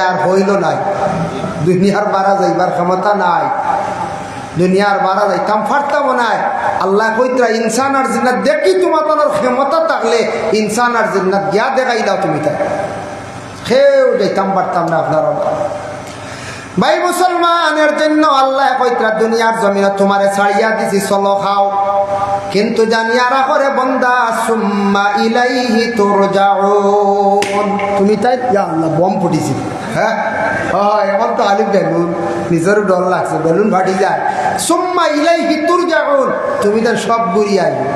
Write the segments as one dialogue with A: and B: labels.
A: আর হইল নাই, দুনিয়ার বারা যাইবার ক্ষমতা নাই, দুনিয়ার বারা যাইতাম পারতাম নাই। আল্লাহ কইতরা ইনসান আর জিন্নাত দেখি তোমার ক্ষমতা থাকলে ইনসান আর জিন্নাত গিয়া দেখাই দাও, তুমি তাই কেউ যাইতাম পারতাম না আপনার। ভাই মুসলমানের জন্য আল্লাহ কইতরা দুনিয়ার জমিনে তোমারে ছাড়িয়া দিছি, চলো খাও, কিন্তু জানিয়া রাখরে বন্দা সুম্মা ইলাইহি তুরজাউন। তুমি তাই আল্লাহ বম ফুটিছি, হ্যাঁ এখন তো আলি বেলুন নিজেরও ডর লাগছে, বেলুন ফাটি যায়। সুম্মা ইলাইহি তুরজাউন, তুমি তার সব ঘুরিয়ে আসবে।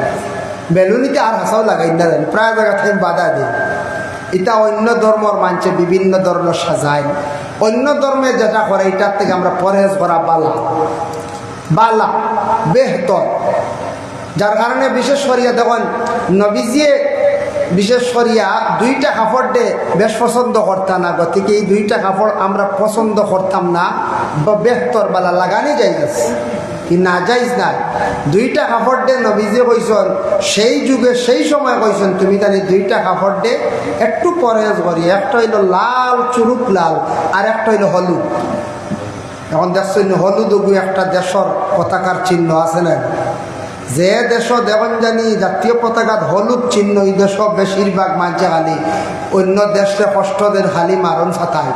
A: বেলুনিতে আর হাসাও লাগাই না, প্রায় জায়গা থেকে বাধা দেয়। এটা অন্য ধর্মর মানছে বিভিন্ন ধরনের সাজায়, অন্য ধর্মে যেটা করে এটার থেকে আমরা পরহেজ করা বালা বালা বেহতর। যার কারণে বিশেষ করিয়া দেখুন নবীজিয়ে বিশেষ করিয়া দুইটা কাপড় দে বেশ পছন্দ করতাম না, গতিকে এই দুইটা কাপড় আমরা পছন্দ করতাম না, বেহতর বালা লাগানি যাইজ কি না যাইজ নাই। দুইটা কাপড় দে নবীজিয়ে কইসন, সেই যুগে সেই সময় কইসন তুমি তাহলে দুইটা কাপড় দে একটু পরহেজ করি, একটা হইল লাল চুরুক লাল আর একটা হইল হলুদ। এখন দেখছেন হলুদ একটা দেশের পতাকার চিহ্ন আছে না, যে দেশ দেখুন জানি জাতীয় পতাকাত হলুদ চিহ্ন, এই দেশ বেশিরভাগ মানছে খালি, অন্য দেশে কষ্টদের খালি মারণ ফাতায়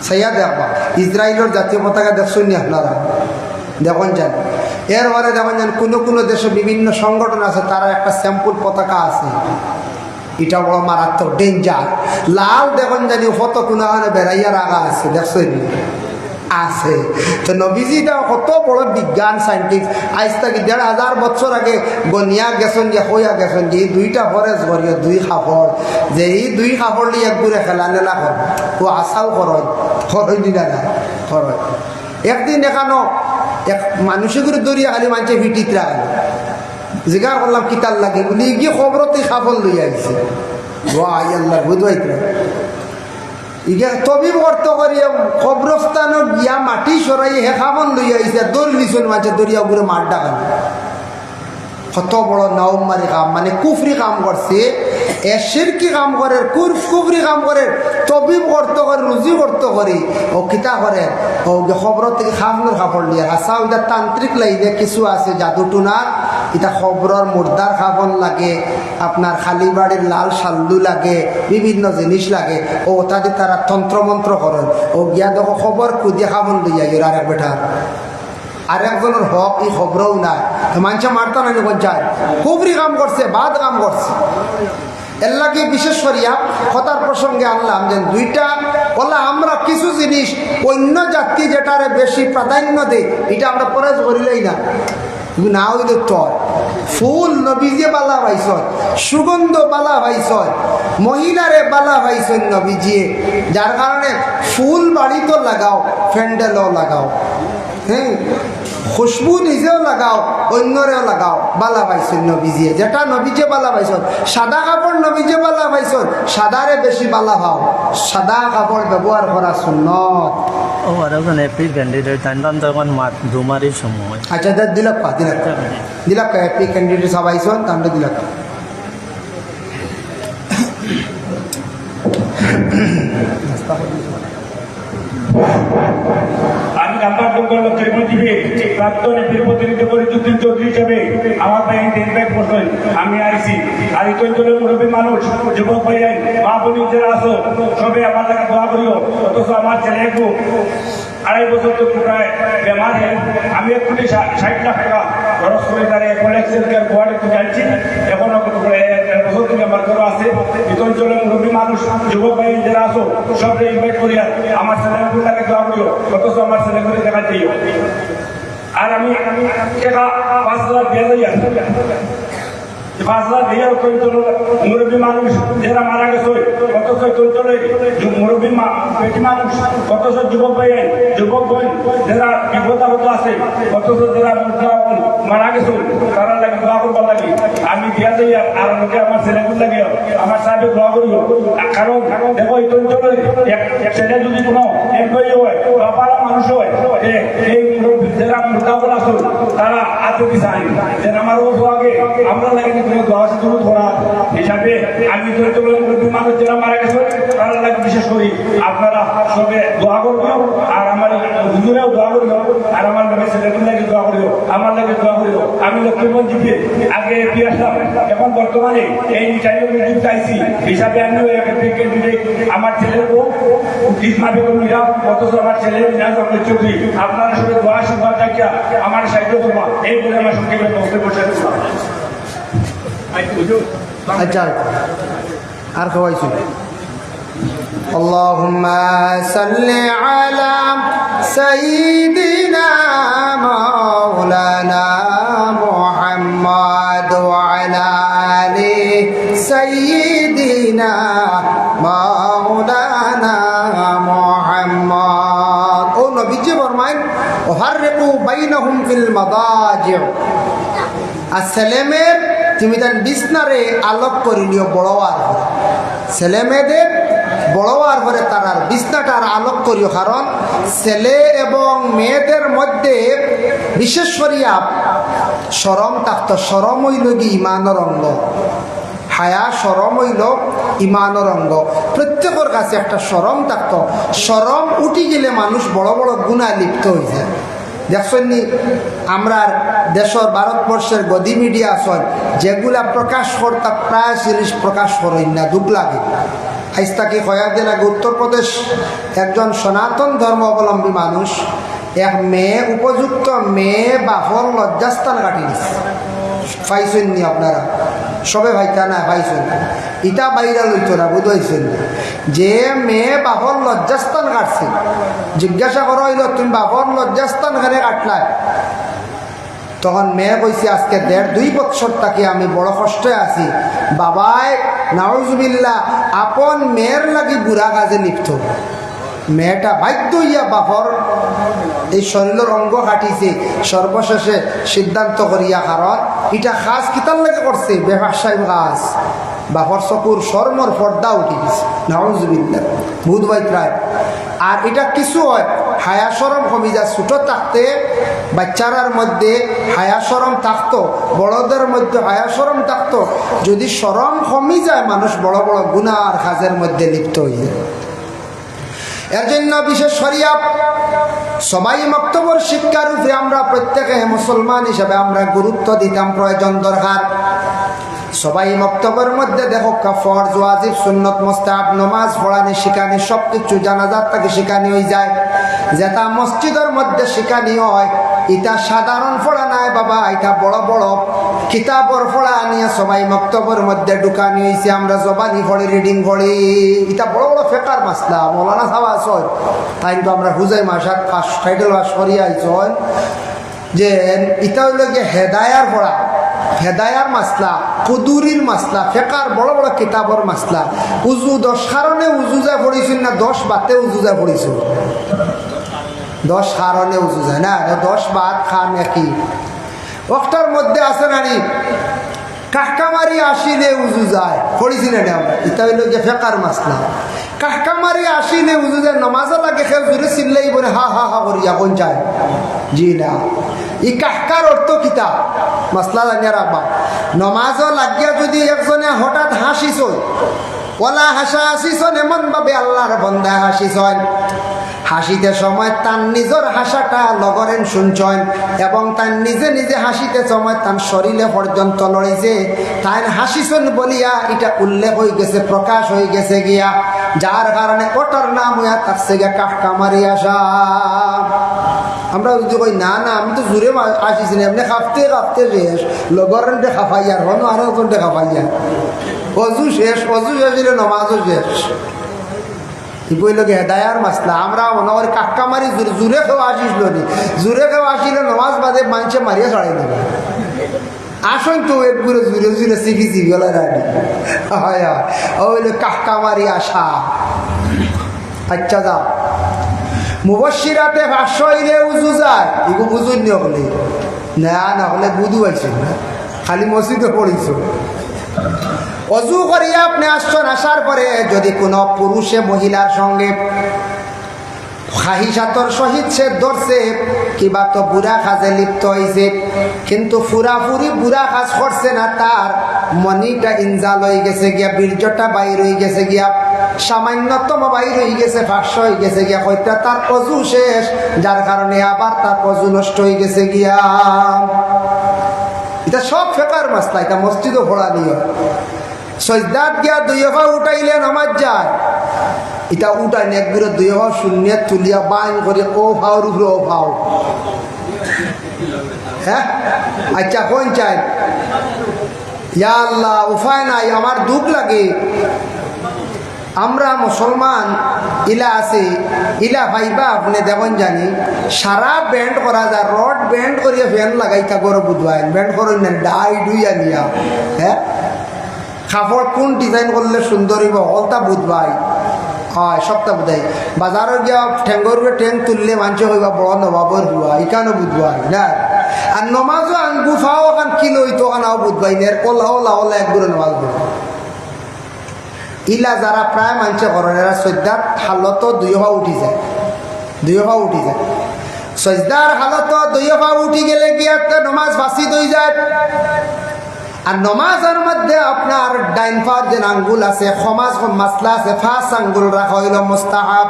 A: সেইয়া দেখবা। ইসরায়েলের জাতীয় পতাকা দেখছেন নি আপনারা, দেখুন জানি। এরপরে দেখুন জানি কোনো কোনো দেশে বিভিন্ন সংগঠন আছে, তারা একটা স্যাম্পল পতাকা আছে, এটা বড় মারাত্মক ডেঞ্জার। লাল দেখুন জানি কত কোনো বেড়াইয়া রাখা আছে, দেখছেন আছে। তো নবীজিটা কত বড় বিজ্ঞান সাইন্টিস্ট, আজ থেকে ১,৫০০ বছর আগে গনিয়া গেছেন যে হইয়া গেছেন যে এই দুইটা ফরেজ করিয়া দুই কাপড়, যে এই দুই কাপড় নিয়ে একগুড়ে খেলা নেলা কর ও আশাও খরচ খরচ দিলা না খরচ। একদিন এখানো এক মানুষগুলো দরিয়া খালি মানছে ভিটিতরা জিগার করলাম কিতার লাগে বলি গিয়ে খবরতে কাপড় লইয়া আইছে, ওয়াই আল্লাহ বুঝবাইতরা ইগা তবিব অর্থ করিয়া কবরস্থান গিয়া মাটি সরাই হেখাবন লইয়া আইসে, দৌড় লিছন মাঝে দরিয়া উপরে মাঠ ডাকান। কত বড় নাওমারি কাম, মানে কুফরি কাম করছে, শিরকি কাম করে, কুফরি কাম করে, তবিব অর্থ করে, রুজি অর্থ করে, ও কিতা করে ও খবর থেকে খাফনের কাপড় নিয়ে হাসা। ওইটা তান্ত্রিক লাইনে কিছু আছে জাদুটুনার, এটা খবরের মুর্দার খাবন লাগে, আপনার খালি বাড়ির লাল সাল্লু লাগে, বিভিন্ন জিনিস লাগে, ও তাদের তারা তন্ত্রমন্ত্র করেন। ও গিয়া দেখো খবর কুদিয়ে খাবন লইয়া গেল আর এক বেটার, আর একজনের হক এই খবরও নাই, মানুষে মারতা না যায় খুবই কাম করছে, বাদ কাম করছে। এর লাগে বিশেষ করিয়া কথার প্রসঙ্গে আনলাম যে দুইটা বলা আমরা কিছু জিনিস অন্য জাতি যেটারে বেশি প্রাধান্য দেয় এটা আমরা পরেজ করিলেই না, না হইলে তোর ফুল নবীজে বালা ভাইস, সুগন্ধ বালা ভাইস, মহিলারে বালা ভাইস নবীজিয়ে, যার কারণে ফুল বাড়িতেও লাগাও, ফ্যান্ডেলও লাগাও, হ্যাঁ খুশবু নিজেও লাগাও, অন্যরেও লাগাও, বালা পাইছেন নবীজিয়ে, যেটা নবীজে বালা পাইছেন। সাদা কাপড় নবীজে বালা পাইছেন, সাদারে বেশি বালা পাও, সাদা কাপড় ব্যবহার করা সুন্নত।
B: হ্যাপি ক্যান্ডিডেট তখন দুমারির সময়
A: আচ্ছা দিলাম দিলাম হ্যাপি ক্যান্ডিডেট সব আইসন তাহলে দিলাম।
C: আমি নাম্বার প্রাক্তন প্রতিনিধি পরিচুদ্দিন চৌধুরী হিসাবে আমার ভাই প্রশ্ন আমি আইসি আর এই অঞ্চলের মুরব্বী মানুষ যুবক ভাই মা বোন যারা আছো সবে আমার টাকা দোয়া করিও। অথচ আমার ছেলে একটু ২.৫ বছর তো প্রায় বেমার, আমি এক্ষুনি ৬০ লাখ টাকা খরচ করে তার কলেক্সেল কেয়ার গুয়াহাটিতে যাচ্ছি, এখনো ১.৫ বছর থেকে আমার ঘর আছে। এই অঞ্চলের মুরব্বী মানুষ যুবক ভাই যারা আছো সবরে ইনভাইট করিয়া আমার ছেলেগুলোকে দোয়া করিও। অথচ আমার ছেলেগুলি দেখা চাইও। আর আমি টাকা ৫ লাখ দিয়ে যাই, ৫ লাখ দিয়ে মুরব্বী মানুষ যারা মারা গেছে, অথচ অঞ্চলে মুরব্বী বেটি মানুষ, অথচ যুবক ভাই যুবক বোন যারা বিপদাপদ আছে, অথচ যারা মারা গেছে তারা লাগে দোয়া করবার লাগে। আমি দিয়া যাই আর লোকে আমার ছেলেগুলো লাগে আমার সাহেব দোয়া করিও। কারণ দেখো এই অঞ্চলে সেটা যদি কোনো এমপ্লয়ি হয় বা পাড়া মানুষ হয় এই যারা মোটামুটি আসল তারা আতে দিশাই যেন আমার ও আগে আমরা লাগে কোনো দোয়া শুরু করা হিসাবে আমি তো মানুষ যারা মারা গেছে তারা লাগে বিশেষ করি আপনারা সবে দোয়া করবো আর আমার হুজুরেও দোয়া করিও আর আমার লাগে ছেলেদের লাগে দোয়া করিও আমার লাগে দোয়া করিও আমি লক্ষ্মীগঞ্জ জিপে আগে দিয়ে আসলাম এখন বর্তমানে এই মিঠাইয়ের যুক্ত আইসি হিসাবে আমিও আমার ছেলের বউ ইসমা বেগম মিরা অথচ আমার ছেলের মিরাজ আহমেদ চৌধুরী আপনারা সবাই দোয়া আশীর্বাদ রাখিয়া আমার সাহায্য করবা এই বলে আমার সংক্ষেপে বক্তব্য শেষ করলাম।
A: আচ্ছা আর খাওয়াইছি اللهم صل على سيدنا مولانا محمد وعلى آل سيدنا مولانا محمد ও নবীজি ফরমায়েন ওহাররিকু বাইনাহুম ফিল মাদাজি আর ছেলেমেয়ের তুমি তার বিছনারে আলোক করিলিও বড়োয়ার ঘরে ছেলে মেয়েদের বড়োয়ার ঘরে তার বিছনাটার আলোক করিও কারণ ছেলে এবং মেয়েদের মধ্যে বিশেষ করিয়া শরম থাকত শরম হইল কি ইমানের অঙ্গ হায়া শরম হইল ইমানের অঙ্গ প্রত্যেকের কাছে একটা শরম থাকত শরম উঠি গেলে মানুষ বড় বড় গুনায় লিপ্ত হয়ে যায় দেখছেন আমরা দেশের ভারতবর্ষের গদি মিডিয়া আছে যেগুলা প্রকাশ করতা প্রায় জিনিস প্রকাশ করেন না দুঃখ লাগে আজ তাকে কয়েকদিন আগে উত্তরপ্রদেশ একজন সনাতন ধর্মাবলম্বী মানুষ এক মেয়ে উপযুক্ত মেয়ে বাপর লজ্জাস্থান কাটি দিচ্ছে পাইছেন নি আপনারা সবে ভাইতা না পাইছেন ইটা বাইরা লইত না বুঝাইছেন যে মেয়ে বাপর লজ্জাস্থান কাটছে জিজ্ঞাসা করা হইল তুমি বাপর লজ্জাস্থান ঘরে কাটলাই তখন মেয়ে কইছে আজকে 1.5-2 বছর তাকে আমি বড় কষ্টে আছি বাবাই নাউজুবিল্লাহ আপন মেয়ের লাগি বুড়া কাজে লিপ্ত মেয়েটা বাধ্য হইয়া বাপর এই শরীরের অঙ্গ কাটিছে সর্বশেষে সিদ্ধান্ত করিয়া কারণ এটা খাস কিতার লাগে করছে ব্যবসায় কাজ বাপর চকুর শর্মর পর্দা উঠে গেছে নাউজুবিল্লাহ ভূত বাইত্রায় আর এটা কিছু হয় হায়া শরম কমি যায় ছোটো থাকতে বাচ্চারার মধ্যে হায়া শরম থাকতো বড়দের মধ্যে হায়া শরম থাকতো যদি শরম কমি যায় মানুষ বড় বড় গুনাহ আর কাজের মধ্যে লিপ্ত হয়ে যায় এর জন্য বিশেষ করিয়া সবাই মক্তবর শিক্ষার উপরে আমরা প্রত্যেকে মুসলমান হিসেবে আমরা গুরুত্ব দিতাম প্রয়োজন দরকার সবাই মক্তবের মধ্যে দেখো ফরজ ওয়াজিব সুন্নত মুস্তাহাব নামাজ পড়ানি শিখানি সব কিছু জানাজাত থেকে শিখানি হয়ে যায় যেটা মসজিদের মধ্যে শিখানি হয় এটা সাধারণ পড়া নাই বাবা এটা বড় বড় কিতাবর পড়া নিয়ে সবাই মক্তবের মধ্যে ঢুকানি হয়েছে আমরা জবানি পড়ি রিডিং পড়ি এটা বড় বড় ফেকার মাসলা মৌলানা সাহেব আসল তাই তো আমরা হুজাই মাসার ফার্স্ট টাইটেল পাস করিয়া আইসন যে এটা হইল গিয়ে হেদায়ার পড়া হেদায়ার মাসলা কুদুরির মাসলা ফেকার বড় বড় কিতাবর মাসলা উজু 10 কারণে উজু যা পড়িছিল না 10 বাতে উজু যা পড়িছিল 10 কারণে উজু যায় না 10 বাত খান একই ওটার মধ্যে আছে নানি কাহকামারি আসিলে উজু যায় পড়িছিলেন আমরা এটা হইল যে ফেকার মাসলা কাহকামারি আসিলে উজু যায় নমাজও লাগে খেয়ে জুড়ে চিল্লাই বলে হা হা হা করিয়া কোন যায় জি না এই কাহকার অর্থ কিতা মাসলা জানিয়া রাখবা নমাজও লাগিয়া যদি একজনে হঠাৎ হাসিছই ওলা হাসা হাসিছন এমন ভাবে আল্লাহর বন্দা হাসিছন হাসিতে সময় তার নিজের হাসাটা লগরেন শুনছেন এবং তার নিজে নিজে হাসিতে সময় তার শরীরে পর্যন্ত লড়াইছে তাই হাসিছন বলিয়া এটা উল্লেখ হয়ে গেছে প্রকাশ হয়ে গেছে গিয়া যার কারণে ওটার নাম হইয়া তার সেগে কাহকামারি আসা আমরা যদি কই না না আমি তো জোরে আসিছি না এমনি কাঁপতে কাঁপতে শেষ লগরেন খাফাইয়ার হনো আরো একজনটা খাফাইয়া অজু শেষ হলে নমাজও শেষ বইলকে হেদায়ার মাসলা আমরা মনে করি কাক্কা মারি জোরে খেয়ে আসিস নি জোরে খেয়ে আসিলে নমাজ বাদে মানুষে মারিয়া চড়াই দেবে আসন তো একগুলো জুড়ে জুড়ে চিপি চিপি গেল রাডি হয় ওইলে কাক্কা মারি আসা আচ্ছা যাও মুবশিরাতে ভাষ্য হইলে উজু যায় এগুলো বুঝুন নি হলে না না হলে বুধু আছে না খালি মসজিদে পড়িছ অজু করিয়া আপনি আসছেন, আসার পরে যদি কোনো পুরুষে মহিলার সঙ্গে খাহিসাতর সহিত সে ধরছে কিবা তো বুড়া কাজে লিপ্ত হয়েছে, কিন্তু পুরাপুরি বুড়া কাজ করছে না, তার মনিটা ইনজাল হয়ে গেছে গিয়া, বীর্যটা বাইর হয়ে গেছে গিয়া, সামান্যতম বাইর হয়ে গেছে, ফাঁস হয়ে গেছে গিয়া, হয়তো তার অজু শেষ, যার কারণে আবার তার অজু নষ্ট হয়ে গেছে গিয়া। এটা সব ফেকার মাসলা, এটা মসজিদও ভরা নিয়ে সজদাত গিয়া 2 পা উঠাইলে নামাজ যায়, এটা উঠাই না, একগুলো 2 পা শূন্য তুলিয়া বাইন করে ও ভাওর উপরে ও ভাও। হ্যাঁ আচ্ছা কোন চাই? ইয়া আল্লাহ, উপায় নাই, আমার দুঃখ লাগে। আমরা মুসলমান ইলা আছে, ইলা ভাইবা আপনি দেখুন জানি সারা ব্যান্ড করা যায়, রড ব্যান্ড করিয়া ফ্যান লাগাইতা গরো বুধবাইন ব্যান্ড করেন না, ডাই ডুই আনিয়া। হ্যাঁ কাপড় কোন ডিজাইন করলে সুন্দর হইব অলতা বুধবাই হয় সপ্তাহ বুধাই, বাজারে গিয়া ঠেঙ্গর ঠেং তুললে মানুষ হইবা বড় নবাবর হুয়া, ইকানো বুধবাই না। আর নমাজও আন গুফাও ওখান কিলো হইতো ওখানেও বুধবাই নের ওলা ওলা ওলা একগুলো নমাজ পড়ব। ইলা যারা প্রায় মানুষে করেন এরা সজ্জার হালত 2 পা উঠি যায়, 2 পা উঠি যায়। সজদার হালত 2 পা উঠি গেলে গিয়া নমাজ ফাঁসি হয়ে যায়। আর নমাজের মধ্যে আপনার ডাইন পার যে আঙ্গুল আছে, সমাজ মাসলা আছে, 5 আঙ্গুল রাখা হইল মুস্তাহাব,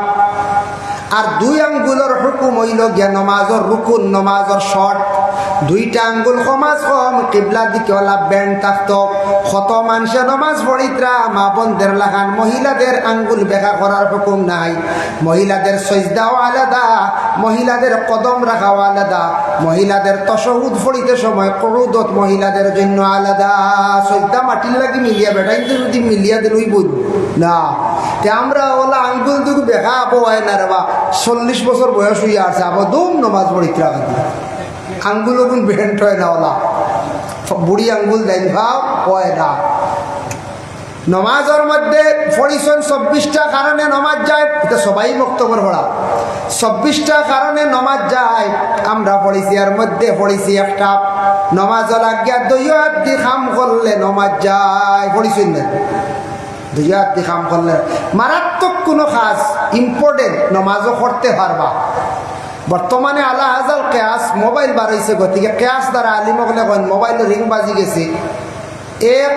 A: আর 2 আঙ্গুলের হুকুম হইল গিয়া নমাজের রুকুন, নমাজের শর্ট। 2টা আঙ্গুল সমাজ কম কিবলার দিকে ওলা ব্যান্ড থাকতো। কত মানুষে নমাজ পড়িতরা মা বোনদের লাগান, মহিলাদের আঙ্গুল বেকা করার হুকুম নাই, মহিলাদের সজদাও আলাদা, মহিলাদের কদম রাখাও আলাদা, মহিলাদের তশহুদ পড়িতে সময় কুউদত মহিলাদের জন্য আলাদা। সজদা মাটির লাগি মিলিয়া বেটা, কিন্তু যদি মিলিয়া দিলই বুঝ না, তে আমরা ওলা আঙ্গুল দুটো বেকা আবহাওয়া না রে বা 40 বছর বয়স হইয়া আছে আবার দুম নমাজ পড়িতরা আঙ্গুল ওগুন বেন্ট হয় না, ওলা বুড়ি আঙ্গুল দেন ভাও হয় না। নমাজের মধ্যে পড়িছেন 24টা কারণে নমাজ যায়, এটা সবাই বক্তব্য পড়া। 24টা কারণে নমাজ যায়, আমরা পড়িছি এর মধ্যে পড়িছি একটা নমাজ লাগিয়া 2 হাত দিয়ে খাম করলে নমাজ যায়, পড়িছেন না? 2 হাত দিয়ে খাম করলে মারাত্মক কোনো কাজ ইম্পর্টেন্ট নমাজও করতে পারবা। বর্তমানে আলা হাজাল কেয়াস মোবাইল বার হয়েছে, গতিকে কেয়াস দ্বারা আলিমকলে কন মোবাইলের রিং বাজি গেছে, এক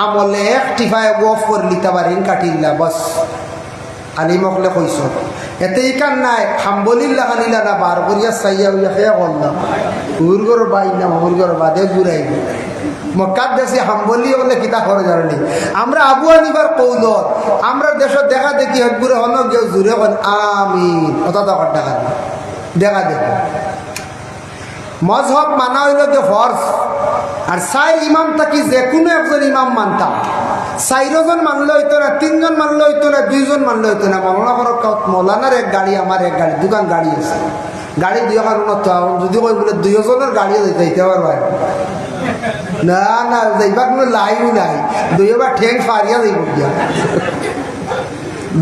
A: আমলে এক টিফায় অফ করে লিতে পারি রিং কাটিল্লা বস, আলিমকলে কইস। এতে ইকান নাই খাম্বলিল্লা কানিলা না বার করিয়া চাইয়া উইয়া খেয়া করলাম উর্গর বাই না উর্গর বাদে ঘুরাই মক্কার দেশে হাম্বলি বলে কিতা করে জানি আমরা আবু হানিফার কৌলত আমরা দেশত দেখা দেখি একগুলো হন কেউ জুড়ে কন আমিন অত টাকা দেখা দেখো। মজহব মানা হইল যে ফরজ, আর 4 ইমাম থাকি যে কোনো একজন ইমাম মানতাম, 4 জন মানলে হইতো না, 3 জন মানলে হইতো না, 2 জন মানলে হইতো না। মৌলানা করো মৌলানার এক গাড়ি, আমার এক গাড়ি, 2 গাড়ি আছে, গাড়ি 2 কারণ যদি কই বলে 2 জনের গাড়ি যাইতে পারবে না, না যাইবা কোনো লাইও নাই, 2 বার ঠেং ফারিয়া যাইব গিয়া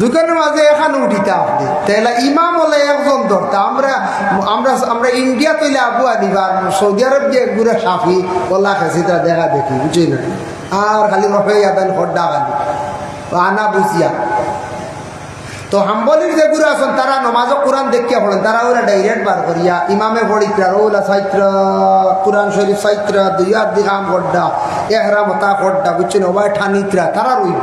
A: দুজনের মাঝে এখানে উঠিতে আপনি তাহলে ইমাম হলে একজন ধরতা। আমরা আমরা আমরা ইন্ডিয়া তৈলে আবু হানিফা, সৌদি আরব যে গুড়া সাফি ওলা খেছি তারা দেখা দেখি বুঝি না, আর খালি রফে আদান খড্ডা খালি আনা বুঝিয়া। তো হাম্বলির যে গুরু আছেন তারা নমাজ কোরআন দেখিয়া পড়েন, তারা ওরা ডাইরেক্ট বার করিয়া ইমামে পড়িত্রা ওলা সাইত্র কোরআন শরীফ সাইত্র 2 হাত দিঘাম খড্ডা এহরাম তা খড্ডা বুঝছেন ওবাই ঠানিত্রা তারা রইব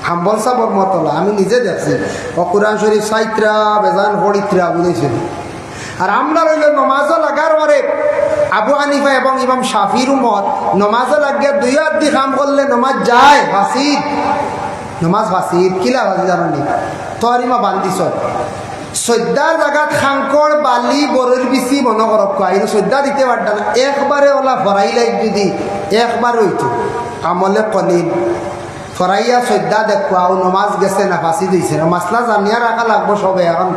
A: হাম্বল সাবর মতলা। আমি নিজে দেখছি ও কোরআন শরীফ সাইত্রা বেজান পড়িত্রা বুঝেছেন। আর আমরা রইল নমাজও লাগার পরে আবু হানিফা এবং ইমাম শাফির উম্মত নমাজও লাগিয়া 2 হাত দিয়ে কাম করলে নমাজ যায় ফাসিদ, নমাজ ফাসিদ কিলা ফাসিদ জানি তরিমা বান্ধিছ সদ্যার জায়গাত খাঙ্কর বালি বরের বিচি মনে করক কিন্তু সদ্যা দিতে পারতাম না, একবারে ওলা ফরাইলে যদি একবার হইতো আমলে কলিল ফরাইয়া সদ্যা দেখুয়া ও নমাজ গেছে না ফাঁসি দিয়েছে না, মাসলা জানিয়া রাখা লাগবো সবে। এখন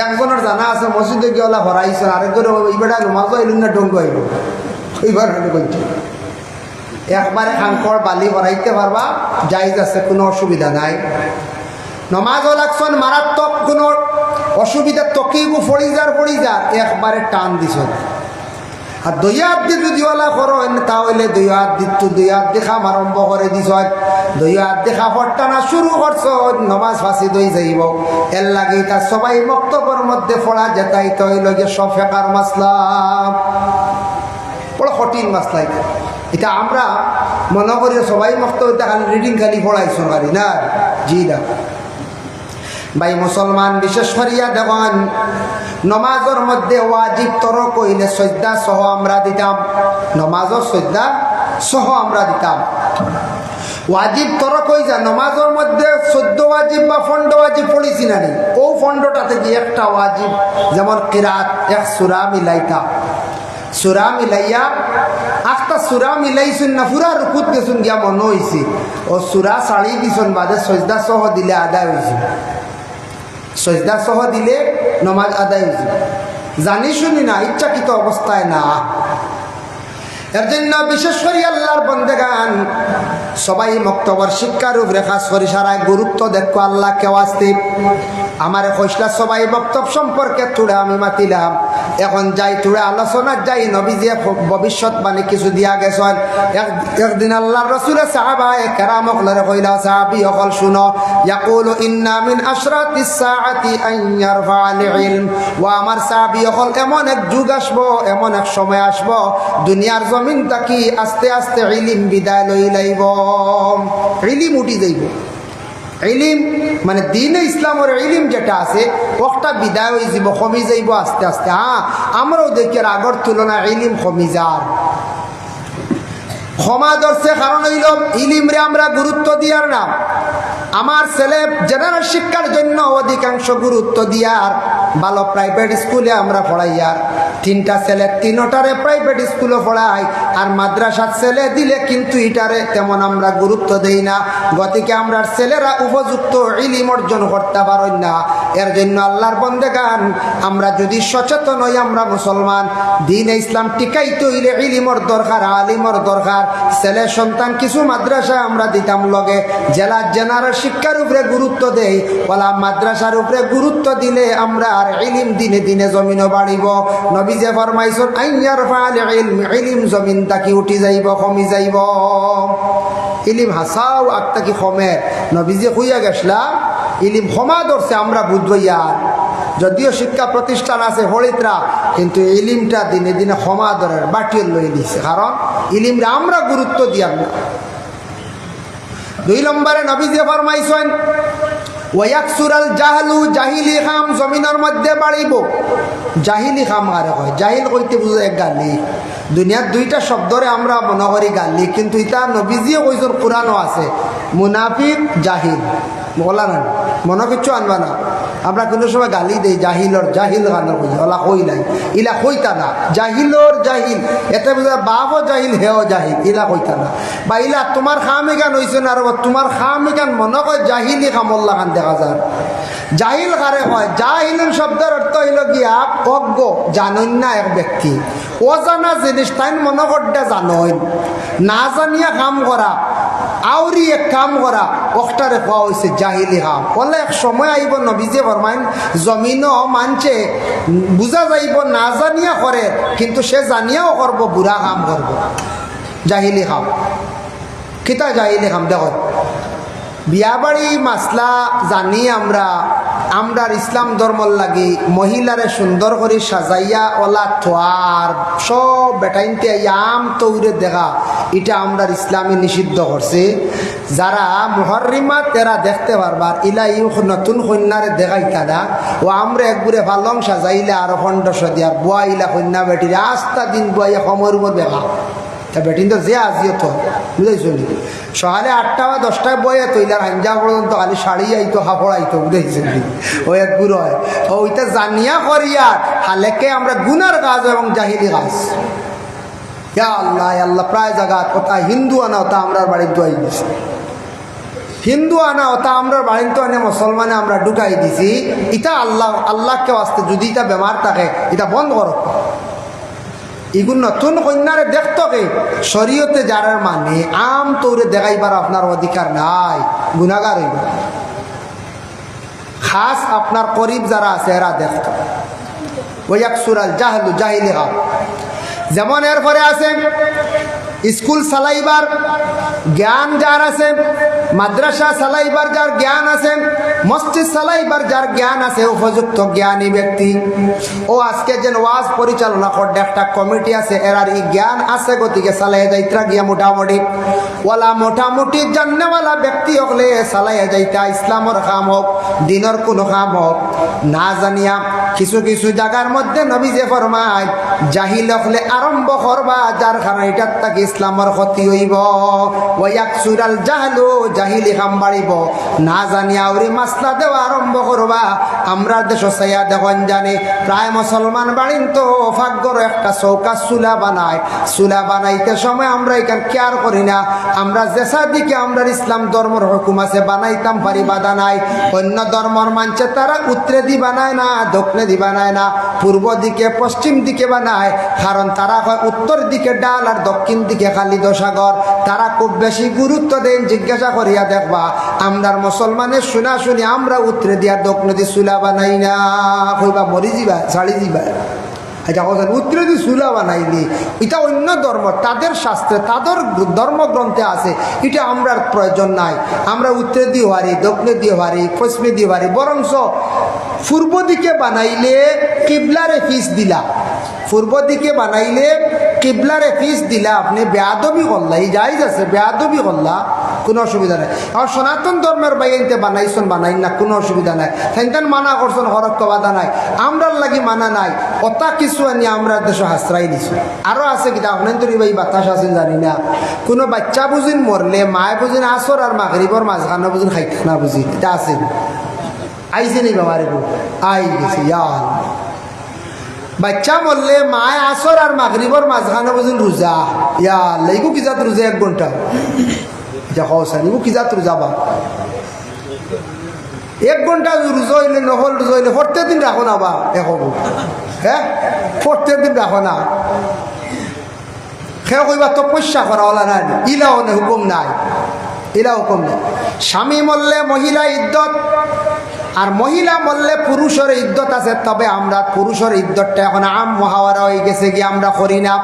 A: একজনের জানা আছে মসজিদে গিয়ে ওলা ফরাইছে, আরেকজনের এইবার নমাজও এলুন না ডঙ্গ আইল এইবার বলছি একবারে খাঙ্কর বালি ফরাইতে পারবা জায়েজ আছে, কোনো অসুবিধা নাই। নমাজও লাগছেন মারাত্মক কোনো অসুবিধা তকিবু ফড়ি যার একবারে টান দিছ। আর দুই হাত দিয়ে যদি ওলা করো তাহলে দুই হাত দিত দুই হাত দেখা আরম্ভ করে দিছ দুই হাত দেখা ফটানা শুরু করছো নমাজ ফাঁসি দই যাইব এর লাগে তা সবাই বক্তব্যের মধ্যে পড়া যেতাই তো হইল গিয়ে সব ফেকার মাসলা বড় কঠিন মাসলা এটা আমরা মনে করি সবাই বক্তব্য খালি রিডিং খালি পড়াইছো খালি না জি না ভাই মুসলমান বিশেষ করিয়া দেখুন নমাজের মধ্যে ওয়াজিব তরক কইলে সজদা সহ আমরা দিতাম নমাজের সজদা সহ আমরা দিতাম ওয়াজিব তরক হয়ে যায় নমাজের মধ্যে 14 ওয়াজিব বা ফন্ড ওয়াজিব পড়েছি না ও ফন্ডটা থেকে একটা ওয়াজিব যেমন কিরাত এক সূরা মিলাইতা সূরা মিলাইয়া আখটা সূরা মিলাইছুন না পুরা রুকুত গেছুন গিয়া মনে হয়েছে ও সূরা ছাড়ি দিছুন বাদে সজদা সহ দিলে আদায় হয়েছে সজদা সহ দিলে নমাজ আদায় হয়েছে জানি শুনি না ইচ্ছাকৃত অবস্থায় না এর জন্য বিশেষ করে আল্লাহর বন্দেগান সবাই মক্তবর শিক্ষার উপরে খাস করে সারায় গুরুত্ব দেখো আল্লাহ কেউ আসতে আমার কইসলা সবাই বক্তব্য সম্পর্কে তুড়ে আমি মাতিলাম এখন যাই তুড়ে আলোচনা যাই নবীজি ভবিষ্যৎবাণী কিছু দিয়া গেছেন একদিন আল্লাহর রাসূলের সাহাবায়ে কেরাম হলরে কইলা সাহাবী হল শুনো ইয়াকুলু ইন্না মিন আশরাতিস সাআতি আন ইয়ারফা'আল ইলম ওয়া আমার সাহাবী হল এমন এক যুগ আসবো এমন এক সময় আসবো দুনিয়ার জমিন তাকি আস্তে আস্তে ইলম বিদায় লই লাইব ইলম উঠি যাইব ইলিম মানে দিনে ইসলামের ইলিম যেটা আছে ওটা বিদায় হয়ে যাব কমি যাইব আস্তে আস্তে হ্যাঁ আমরাও দেখি আগর তুলনায় ইলিম কমি যার ক্ষমা ধরছে কারণ হইল ইলিমরে আমরা গুরুত্ব দিয়ার না আমার ছেলে জেনারেল শিক্ষার জন্য অধিকাংশ গুরুত্ব দিয়ার ভালো প্রাইভেট স্কুলে আমরা পড়াইয়ার 3টা ছেলে 3টারে প্রাইভেট স্কুলে পড়াই আর মাদ্রাসার ছেলে দিলে কিন্তু এটারে তেমন আমরা গুরুত্ব দেই না গতিকে আমরা ছেলেরা উপযুক্ত ইলম অর্জন করতে পারেন না এর জন্য আল্লাহর বন্দেগান আমরা যদি সচেতন হই আমরা মুসলমান দিন ইসলাম টিকাইতে হইলে ইলমের দরকার আলিমের দরকার ছেলে সন্তান কিছু মাদ্রাসা আমরা দিতাম লগে জেলা জেনারেল শিক্ষার উপরে গুরুত্ব দেই ওলা মাদ্রাসার উপরে গুরুত্ব দিলে আমরা আর ইলম দিনে দিনে জমিনও বাড়িব নবী যে ফরমাইছেন আইয়ার ফাল ইলম ইলম জমিন তাকি উঠি যাইব কমি যাইব ইলম হাসাও আত্মা কি কমে নবী যে কইয়া গেছলা ইলম ক্ষমা ধরছে আমরা বুঝবইয়ার যদিও শিক্ষা প্রতিষ্ঠান আছে হরিতরা কিন্তু ইলিমটা দিনে দিনে ক্ষমা ধরার বাটিয়ে লই দিছে কারণ ইলিমরা আমরা গুরুত্ব দিয়াম না 2 নম্বরে নবী যে ফরমাইছেন ওয়ায়াকসুরাল জাহলু জাহিলি খাম জমিনের মধ্যে বাড়িব জাহিলি খাম আর হয় জাহিল কইতে বুঝে এক গালি দুনিয়ার 2টা শব্দরে আমরা মনে করি গালি কিন্তু এটা নবীজিও কইছেন কোরআনও আছে মুনাফিক জাহিল বলা না মনে কিছু আনবা না আমরা কোনো সময় গালি দেই জাহিলর জাহিল গান কই ওলা কই নাই ইলা কইতা না জাহিলর জাহিল এতে বুঝা বাপও জাহিল হেও জাহিল ইলা কইতা না বা ইলা তোমার খামি গান হইছে না আর তোমার খামি গান মনে কয় জাহিলি কামল্লা গান দেখা যায় জাহিল কারে হয় জাহিলের শব্দের অর্থ হইল গিয়া অজ্ঞ জানেন না এক ব্যক্তি অজানা জিনিস তাই মনে করতে জানেন না জানিয়া কাম করা আউরি এক কাম করা ওটারে খাওয়া হয়েছে জাহিলি কাম বলে এক সময় আইব নবীজে ফরমাইন জমিনও মানছে বুঝা যাইব না জানিয়া করে কিন্তু সে জানিয়াও করব বুড়া কাম করব জাহিলি কাম কিতা জাহিলি কাম দেখো বিয়া বাড়ি মাসলা জানি আমরা ইসলাম ধর্মর লাগি মহিলারে সুন্দর করে সাজাইয়া ওলা থোয়ার সব বেটাইনতে আম তৌরে দেখা এটা আমরা ইসলামে নিষিদ্ধ করছে যারা মুহররিমা তেরা দেখতে পারবার ইলা ইউ নতুন কন্যারে দেখাইতা না ও আমরা একগুড়ে ভালং সাজাইলে আরো 1500 দিয়ার বুয়া ইলা কন্যা বেটির আস্তা দিন বুয়াইয়া সময়ের উপর দেখা তা বেটিন তো যে আজিও তো বুঝাইছো নি সকালে 8টা বা 10টায় বয়ে তৈলার হাঞ্জা পর্যন্ত খালি শাড়ি আইতো হাফড় আইতো বুঝাইছো নি ওই এক বুড়ো হয় ওইটা জানিয়া করিয়া হালেকে আমরা গুনার কাজ এবং জাহিলি কাজ ইয়া আল্লাহ আল্লাহ প্রায় জায়গা ওটা হিন্দু আনা ওটা আমরা বাড়ির দোয়াই দিছি হিন্দু আনা ওটা আমরা বাড়ির তো আনে মুসলমানে আমরা ঢুকাই দিছি এটা আল্লাহকে আসতে যদি এটা বেমার থাকে এটা বন্ধ করো এগুলো নতুন কন্যারে দেখতকে শরীয়তে যারার মানে আম তৌরে দেখাইবার আপনার অধিকার নাই গুনাহগার হইব খাস আপনার করিব যারা আছে এরা দেখত ওয়াকসুরাল জাহলু জাহিলি কাম যেমন এরপরে আছে স্কুল চালাইবার জ্ঞান যার আছে, মাদ্রাসা চালাইবার যার জ্ঞান আছে, মসজিদ চালাইবার যার জ্ঞান আছে, উপযুক্ত জ্ঞানী ব্যক্তি। ও আজকে যে ওয়াজ পরিচালনা করতে একটা কমিটি আছে, এরার এই জ্ঞান আছে, গতিকে চালাই যাইতা গিয়া মোটামুটি ওয়ালা মোটামুটি জান্নেওয়ালা ব্যক্তি হলে চালাই যাইতা ইসলামর কাম হোক, দিনের কোনো কাম হোক না জানিয়া কিছু কিছু জায়গার মধ্যে নবী যে ফরমায় জাহিল হলে আরম্ভ করবা, যার কারণে এটার তাকে ইসলামর ক্ষতি হইব। ওয়াকসুরাল জাহলু, জাহিলি কাম বাড়িব, না জানিয়া আউরি মাসলা দেওয়া আরম্ভ করবা। আমরা দেশ সাইয়া দেখুন জানি প্রায় মুসলমান বাড়িন তো ভাগ্যর একটা চৌকা চুলা বানায়, চুলা বানাইতে সময় আমরা এখান কেয়ার করি না। আমরা যেসার দিকে আমরা ইসলাম ধর্মের হুকুম আছে বানাইতাম পারি, বাধা নাই। অন্য ধর্মর মানছে তারা উত্তরে দি বানায় না, দক্ষিণে দি বানায় না, পূর্ব দিকে পশ্চিম দিকে বানায়, কারণ তারা হয় উত্তর দিকে ডাল আর দক্ষিণ দিকে খালি দোসাগর। তারা খুব বেশি গুরুত্ব দেন। জিজ্ঞাসা করিয়া দেখবা আমরার মুসলমানের শুনা শুনি আমরা উত্তরে দিয়া দক্ষিণে দি চুলা বানাই না, কইবা মরি যাবা ছাড়ি যাবা। আচ্ছা উত্তরে দি চুলা বানাইলি, এটা অন্য ধর্ম, তাদের শাস্ত্রে তাদের ধর্মগ্রন্থে আছে, এটা আমরার প্রয়োজন নাই। আমরা উত্তরে দিয়ে হারি, দক্ষিণে দিয়ে হারি, পশ্চিমে দিয়ে হারি। বরঞ্চ পূর্ব দিকে বানাইলে কিবলারে ফিস দিলা, পূর্ব দিকে বানাইলে কিবলারে ফিস দিলা, আপনি বেয়াদবি করলা, এই জায়েজ আছে, বেয়াদবি করলা, কোনো অসুবিধা নাই। আর সনাতন ধর্মের বাইনতে বানাইছেন বানাই না, কোনো অসুবিধা নাই। সেখান মানা করছেন, হরক্ত বাধা নাই, আমরার লাগি মানা নাই। অতা কিছু আনি আমরা দেশে হাসরাই দিছো। আরও আছে কিনা আপনার তো ভাই বাতাস আছেন জানি না, কোনো বাচ্চা বুঝিন মরলে মায় বুঝিন আসর আর মাগরিবর মাঝখানে বুঝিন খাইতে না বুঝি, এটা আছে আইসে নেই বাবারে আই গেছে। বাচ্চা মরলে মায় আসর আর মাগরিবর মাঝখানে বুঝিন রোজা, ইয়া লাইগো কি জাত রোজা 1 ঘন্টা, এটা হসানিগো কি জাত রোজা বা 1 ঘন্টা রোজা হইলে নহল রোজা হইলে প্রত্যেক দিন রাখো না বা এখন, হ্যাঁ প্রত্যেক দিন রাখো না। সে কইবা তপস্যা করা ওলা নাই, ইলাও না হুকুম নাই, ইলা হুকুম নাই। স্বামী মরলে মহিলা ইদ্যত, আর মহিলা মরলে পুরুষের ইদ্যত আছে। তবে আমরা পুরুষের ইদ্যতটা এখন আম মহাওয়ারা হয়ে গেছে কি আমরা করি না।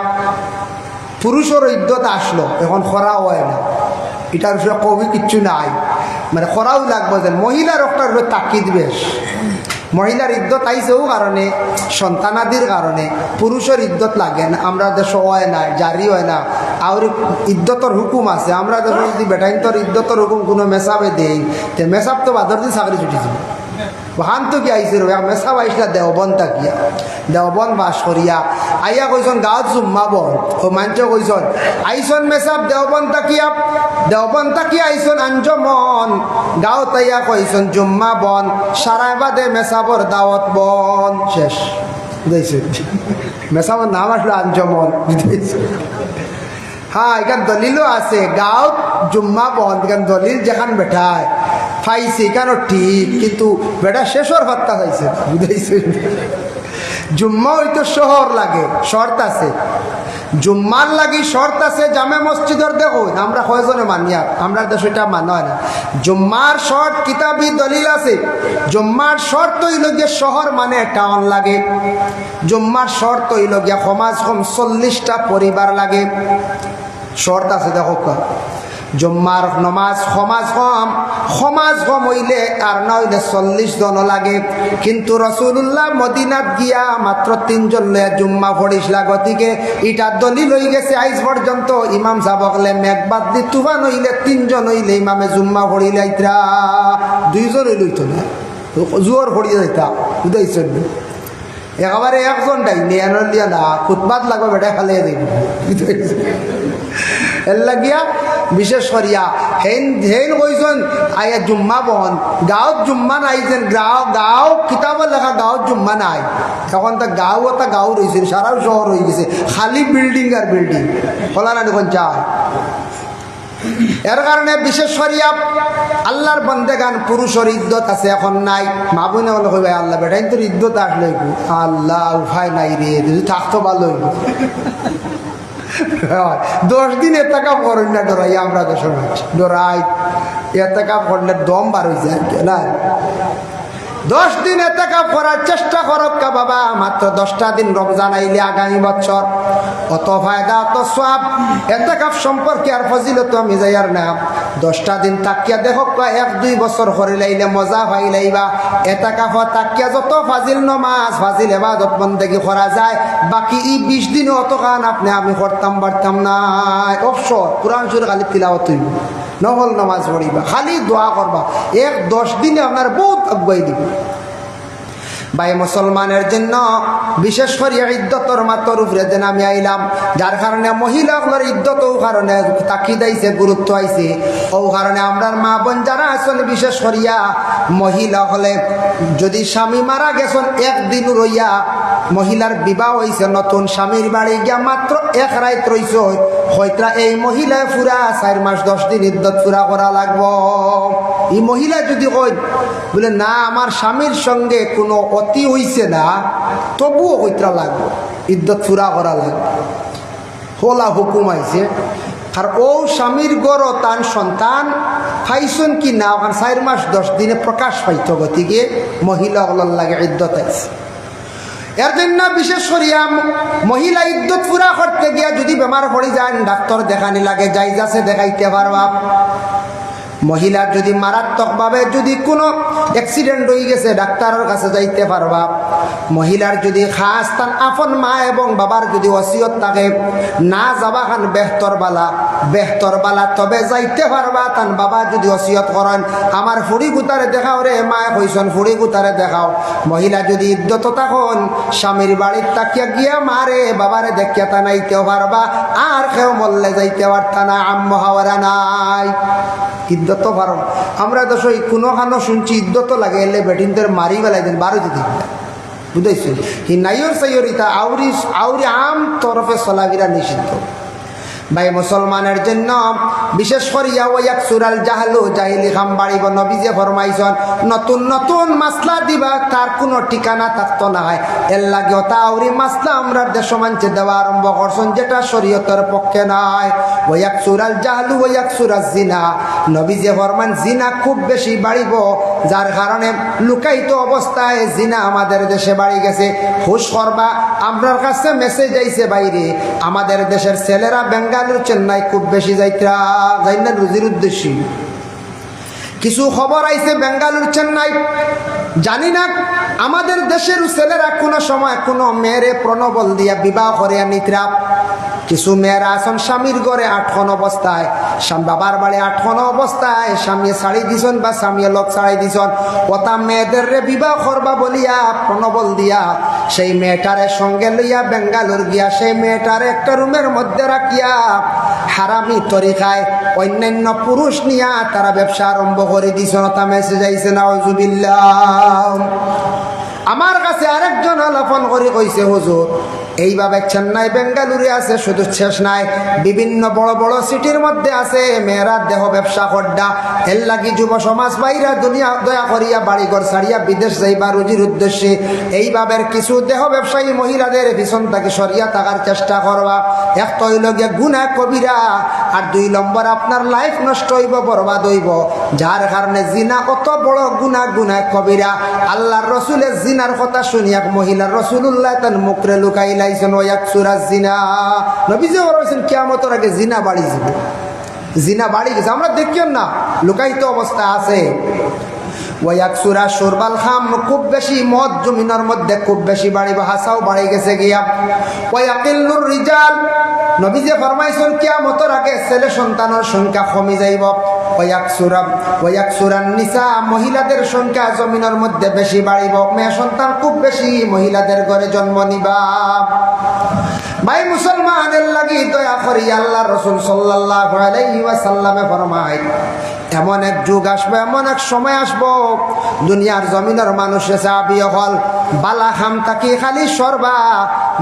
A: পুরুষের ইদ্যত আসলো, এখন করা হয় না, এটার বিষয়ে কবি কিচ্ছু নাই, মানে করাও লাগবে। যে মহিলার একটা তাকিদ বেশ, মহিলার ইদ্যত আইসেও কারণে সন্তানাদির কারণে, পুরুষের ইদ্যত লাগে না। আমরা দেশ হয় না, জারি হয় না, আর ইদ্যতর হুকুম আছে। আমরা দেশ যদি বেটাইন্তর ইদ্যতর হুকুম কোনো মেসাবে দেই, তে মেসাব তো বাদর দিন চাকরি ছুটি যাব। ওখান তো কি আইসে রোয়া মেসাব আইসলা দেওবন তাকিয়া, দেওবন বাস করিয়া আইয়া কইসন গাঁত জুম্মা বন, ও মাঞ্চ কইসন আইসন মেসাব দেওবন তাকিয়া আইসন আঞ্জমন, গাঁও তাইয়া কইসন জুম্মা বন, সারায় বাদে মেসাবর দাওয়াত বন। শেষ বুঝাইছে, মেসাবর নাম আসলো আঞ্জমন, বুঝাইছে। হ্যাঁ এখান দলিলও আছে, গাঁত জুম্মা বন, এখান দলিল যেখান বেঠায় পাইছে কেন ঠিক, কিন্তু বেটা শেষর হত্যা পাইছে, বুঝাইছে। জুম্মা হইতো শহর লাগে, শর্ত আছে, জুম্মার লাগি শর্ত আছে। জামে মসজিদের দেখো আমরা কয়জনে মানিয়া, আমরা দেশ এটা মানা হয় না। জুম্মার শর্ত কিতাবি দলিল আছে। জুম্মার শর্ত হইল গিয়ে শহর মানে টাউন লাগে। জুম্মার শর্ত হইল গিয়া সমাজ কম 40টা পরিবার লাগে, শর্ত আছে। দেখো জুম্মার নমাজ সমাজ কম হইলে আর না হইলে 40 জন লাগে। কিন্তু রসুল্লাহ মদিনাত গিয়া মাত্র 3 জন জুম্মা পড়িসলা, গতিকে এটা দলিল হয়ে গেছে আইজ পর্যন্ত। ইমাম সাহেব হলে মেঘবাদ দি তুফান হইলে 3 জন হইলে ইমামে জুম্মা পড়িলে ইতরা 2 জন হইল হইতো না, জোর পড়িয়ে যাইতা, বুঝাইছেন। একেবারে একজনটাই নিয়ানোর দিয়া না, খুতবাত লাগবে বেটা খালিয়ে দেব, বুঝাইছে। এর লাগিয়া বিশেষ করিয়া হেন কইছেন আইয়া জুম্মা বহন, গাঁৱত জুম্মা নাই যেন, গাঁও কিতাবত লেখা গাঁৱত জুম্মা নাই। এখন তো গাঁও এটা গাঁও রয়েছে, সারাও শহর হয়ে গেছে, খালি বিল্ডিং আর বিল্ডিং, খোলা না দেখুন চায়। এর কারণে বিশেষ করিয়া আল্লাহর বন্দেগান পুরুষের ইদ্যত আছে, এখন নাই। মা বোনে বলে কই ভাই আল্লাহ বেটাই তোর ইদ্যত আসলে, আল্লাহ উপায় নাই রে, যদি থাকতো ভালো হইব। 10 দিন এত কাপ করেন না, ডরাই আমরা দেশের ডরাই, এত কাপ করলে দম বার হয়ে যায় না। 10 দিন এতেকাফ করার চেষ্টা করক কা বাবা, মাত্র 10টা দিন রমজান আইলে আগামী বছর অত ফায়দা অত সওয়াব। এতেকাফ সম্পর্কে আর ফজিলত আমি যাইয়ার না, 10টা দিন তাকিয়া দেখো 1-2 বছর করে লাইলে মজা পাই লাইবা। এতেকাফ তাকিয়া যত ফাজিল নমাজ ফাজিল ইবাদত বন্দেগি করা যায়, বাকি এই 20 দিন অত কান আপনি আমি করতাম পারতাম না। অবসর কোরআন শরীফ খালি তিলাওয়াত হইব, নফল নামাজ পড়িবা, খালি দোয়া করবা, 10 দিনে আপনার বহুত আগুয়াই দিব। ভাই মুসলমানের জন্য বিশেষ করে ইদ্যতর মাত্র উপরে যেন আমি আইলাম, যার কারণে মহিলাগুলোর ইদ্যত কারণে তাকিদ আইছে, গুরুত্ব আইছে। ও কারণে আমরা মা বোন যারা আছেন বিশেষ করিয়া মহিলা হলে যদি স্বামী মারা গেছেন 1 দিন রইয়া, মহিলার বিবাহ হয়েছে নতুন, স্বামীর বাড়ি গিয়া মাত্র 1 রাত রইছ, হয়তো এই মহিলায় পুরা 4 মাস 10 দিন ইদ্যত পুরা করা লাগবো। এই মহিলা যদি কই বলে না আমার স্বামীর সঙ্গে কোনো অতি হইছে না, তবুও হইতরা লাগবে, ইদ্যত পুরা করা লাগবে। হোলা হুকুম আইছে। আর ও স্বামীর গড় তান সন্তান খাইছেন কি না, ওখানে 4 মাস 10 দিনে প্রকাশ পাইত, গতিকে মহিলা হলার লাগে ইদ্যত আইছে। এর জন্য বিশেষ করিয়া মহিলা ইদ্যত পুরা করতে গিয়া যদি বেমার পড়ে যায়, ডাক্তার দেখানি লাগে, যাই যাচ্ছে দেখাইতে পারবা। মহিলার যদি মারাত্মকভাবে যদি কোনো অ্যাক্সিডেন্ট হয়ে গেছে, ডাক্তারের কাছে যাইতে পারবা। মহিলার যদি খাস তান আপন মা এবং বাবার যদি ওসিয়ত থাকে, না যাবা খান বেহতর বালা তবে যাইতে পারবা। তান বাবা যদি ওসিয়ত করেন আমার ফুড়ি গুতারে দেখাও রে, মায়ে কইসন ফুড়ি গুতারে দেখাও। মহিলা যদি ইদ্যত তখন স্বামীর বাড়ির তাকিয়া গিয়া মারে বাবারে দেখিয়া তা নাইতেও পারবা, আর কেউ মরলে যাইতে পারতা না, আম্ম হাওয়ারা নাই। ইদ্যত পারো আমরা তো সই কোনো খানো শুনছি ইদ্যত লাগে এলে বেটিনদের মারি বেলাই দেন 12 দিন বুঝাইছি। হি নাইয়র সাইয়রিতা আউরি আম তরফে চলাফেরা নিষিদ্ধ। ভাই মুসলমানের জন্য বিশেষ করিয়া ওয়াক সুরাল জাহলু জাহিলি খাম বাড়িব। নবীজে ফরমাইছেন নতুন নতুন মাসলা দিবা, তার কোনো ঠিকানা থাকতো না হয়। এর লাগে ওটা আউরি মাসলা আমরা দেশ মানছে দেওয়া আরম্ভ করছেন, যেটা শরীয়তের পক্ষে নয়। ওয়াক সুরাল জাহলু ওয়াক সুরাল জিনা, নবীজে ফরমান জিনা খুব বেশি বাড়িব, যার কারণে লুকায়িত অবস্থায় জিনা আমাদের দেশে বাড়ি গেছে। হুশ করবা, আপনার কাছে মেসেজ আইছে বাইরে, আমাদের দেশের ছেলেরা বেঙ্গালুরু চেন্নাই খুব বেশি যাই না রুজির উদ্দেশ্যে। কিছু খবর আইছে বেঙ্গালুরু চেন্নাই, জানি না আমাদের দেশের ছেলেরা কোনো সময় কোনো মেয়েরে প্রণবল দিয়া বিবাহ করে নিতরা। কিছু মেয়েরা আসন স্বামীর ঘরে 8 অবস্থায়, বাবার বাড়ি 8 অবস্থায় স্বামী শাড়ি দিছন বা স্বামী লোক শাড়ি দিছন, ওটা মেয়েদের বিবাহ করবা বলিয়া প্রণবল দিয়া সেই মেয়েটারে সঙ্গে লইয়া বেঙ্গালুর গিয়া সেই মেয়েটারে একটা রুমের মধ্যে রাখিয়া হারামি তরিকায় অন্যান্য পুরুষ নিয়া তারা ব্যবসা আরম্ভ করে দিছন। ওটা মেসেজ আইছে নাউজুবিল্লাহ। আমার কাছে আরেকজন আলাপন করে কইছে হুজুর এইভাবে চেন্নাই বেঙ্গালুরু আছে, শুধু শেষ নাই, বিভিন্ন বড় বড় সিটির মধ্যে আছে মেয়েরা দেহ ব্যবসা করডা। এর লাগি যুব সমাজ বাইরা দুনিয়া দয়া করিয়া বাড়িঘর ছাড়িয়া বিদেশ যাইবা রুজির উদ্দেশ্যে। এইভাবে কিছু দেহ ব্যবসায়ী মহিলাদের পিছন থেকে সরিয়া থাকার চেষ্টা করবা। এক তো হইল গিয়া গুনাহ কবিরা, আর 2 নম্বর আপনার লাইফ নষ্ট হইব, বরবাদ হইব, যার কারণে জিনা কত বড় গুনাহ কবিরা। আল্লাহর রসুলের জিনার কথা শুনিয়া মহিলার রসুল্লাহ তার মুখরে লুকাই লাইছেন ওয়াক সুরা জিনা। নবীজি বলেছেন কিয়ামতের আগে জিনা বাড়ি যাবে, জিনা বাড়ি গেছে, আমরা দেখিও না লুকায়িত অবস্থা আছে। ওয়াক সুরা সুরবাল খাম, খুব বেশি মদ জমিনের মধ্যে খুব বেশি বাড়িব, হাসাও বাড়ি গেছে গিয়া। ওয়াকিল্লুর রিজাল, নবীজি ফরমাইছেন কিয়ামতের আগে ছেলে সন্তানের সংখ্যা কমে যাইব। ওয়াক সুরান নিসা, মহিলাদের সংখ্যা জমিনের মধ্যে বেশি বাড়িব, মেয়ে সন্তান খুব বেশি মহিলাদের ঘরে জন্ম নিবা। ভাই মুসলমানের লাগি দয়া করি আল্লাহ রসুল সাল্লাল্লাহু আলাইহি ওয়াসাল্লামে ফরমায় এমন এক যুগ আসবে, এমন এক সময় আসবো দুনিয়ার জমিনের মানুষে চাবি হল বালা খাম তাকি খালি সরবা,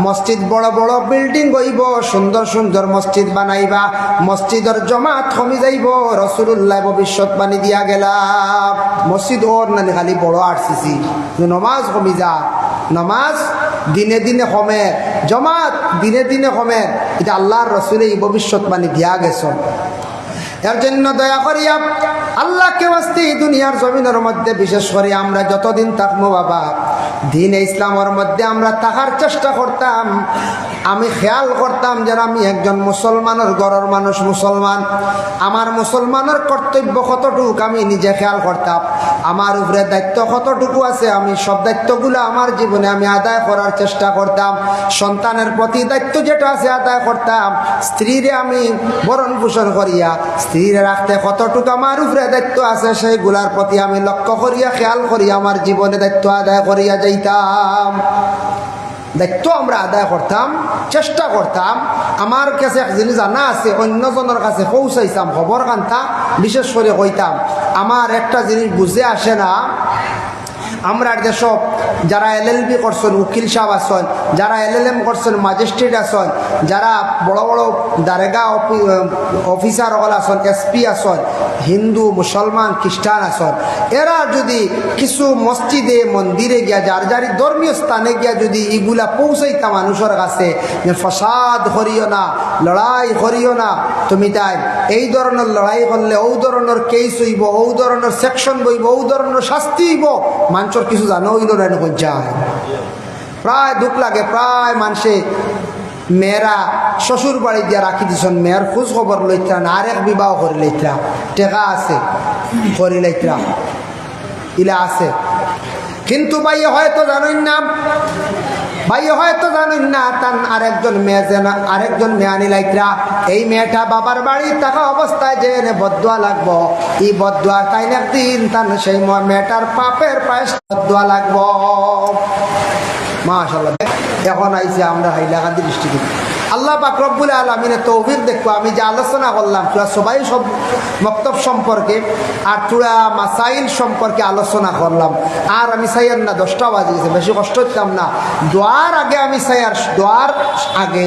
A: মসজিদ বড় বড় বিল্ডিং হইব, সুন্দর সুন্দর মসজিদ বানাইবা, মসজিদের জমাত কমি যাইব। রাসূলুল্লাহ ভবিষ্যৎবাণী দিয়া গেলা মসজিদ ওর নানি খালি বড় আরসিসি, নমাজ কমি যা, নমাজ দিনে দিনে কমে, জমাত দিনে দিনে কমে, এটা আল্লাহর রসুল এই ভবিষ্যৎবাণী দিয়া গেছেন। এর জন্য দয়া করিয়া আল্লাহকে ওয়াস্তে দুনিয়ার জমিনের মধ্যে বিশেষ করে আমরা যতদিন থাকবো বাবা দিন ইসলামের মধ্যে আমরা থাকার চেষ্টা করতাম। আমি খেয়াল করতাম যেন আমি একজন মুসলমানের ঘরের মানুষ, মুসলমান, আমার মুসলমানের কর্তব্য কতটুকু আমি নিজে খেয়াল করতাম। আমার উপরে দায়িত্ব কতটুকু আছে আমি সব দায়িত্বগুলো আমার জীবনে আমি আদায় করার চেষ্টা করতাম। সন্তানের প্রতি দায়িত্ব যেটা আছে আদায় করতাম। স্ত্রীরে আমি ভরণ পোষণ করিয়া স্ত্রীরে রাখতে কতটুকু আমার উপরে দায়িত্ব আছে সেইগুলার প্রতি আমি লক্ষ্য করিয়া খেয়াল করিয়া আমার জীবনে দায়িত্ব আদায় করিয়া যাইতাম। দায়িত্ব আমরা আদায় করতাম, চেষ্টা করতাম। আমার কাছে এক জিনিস জানা আছে, অন্যজনের কাছে পৌঁছাইতাম খবর কান্তা বিশেষ করে কইতাম। আমার একটা জিনিস বুঝে আসে না, আমরা যেসব যারা LLB করছেন, উকিল সাহেব আছেন, যারা LLM করছেন, ম্যাজিস্ট্রেট আছেন, যারা বড় বড় দারেগা অফিসার হল আছেন, SP আছেন, হিন্দু, মুসলমান, খ্রিস্টান আছেন, এরা যদি কিছু মসজিদে মন্দিরে গিয়া যার যারি ধর্মীয় স্থানে গিয়া যদি এগুলা পৌঁছাইতা মানুষের কাছে যে ফসাদ করিও না, লড়াই করিও না, তুমি তাই এই ধরনের লড়াই করলে ও ধরনের কেস হইব, ও ধরনের সেকশন বইব, ও ধরনের শাস্তি হইব, মানুষের কিছু জানো হইল না যায়। প্রায় দুঃখ লাগে, প্রায় মানুষে মেয়েরা শ্বশুর বাড়ি দিয়া রাখি দিছেন, মেয়ের খোঁজ খবর লইতরা না, আরেক বিবাহ করে লইতরা, টেকা আছে করে লইতরা, ইলা আছে। কিন্তু ভাই হয়তো জানেন না, ভাই হয়তো জানেন না তার আরেকজন মেয়ে যেন আরেকজন মেয়ে আনি লাইতরা, এই মেয়েটা বাবার বাড়ি থাকা অবস্থায় যে এনে বদুয়া লাগবো, এই বদুয়া তাই একদিন তার সেই মেয়েটার পাপের পায়েস বদুয়া লাগবো। মাশাআল্লাহ, এখন আইছে আমরা হাইলাকান্দি ডিস্ট্রিক্টে। আল্লাহ পাক রব্বুল আলামিনের তৌফিক দেখো, আমি যে আলোচনা করলাম তোরা সবাই সব মক্তব সম্পর্কে আর তোরা মাসাইল সম্পর্কে আলোচনা করলাম। আর আমি চাইয়ার না 10টা বাজে গেছে, বেশি কষ্ট হতাম না। দোয়ার আগে আমি চাইয়ার, দোয়ার আগে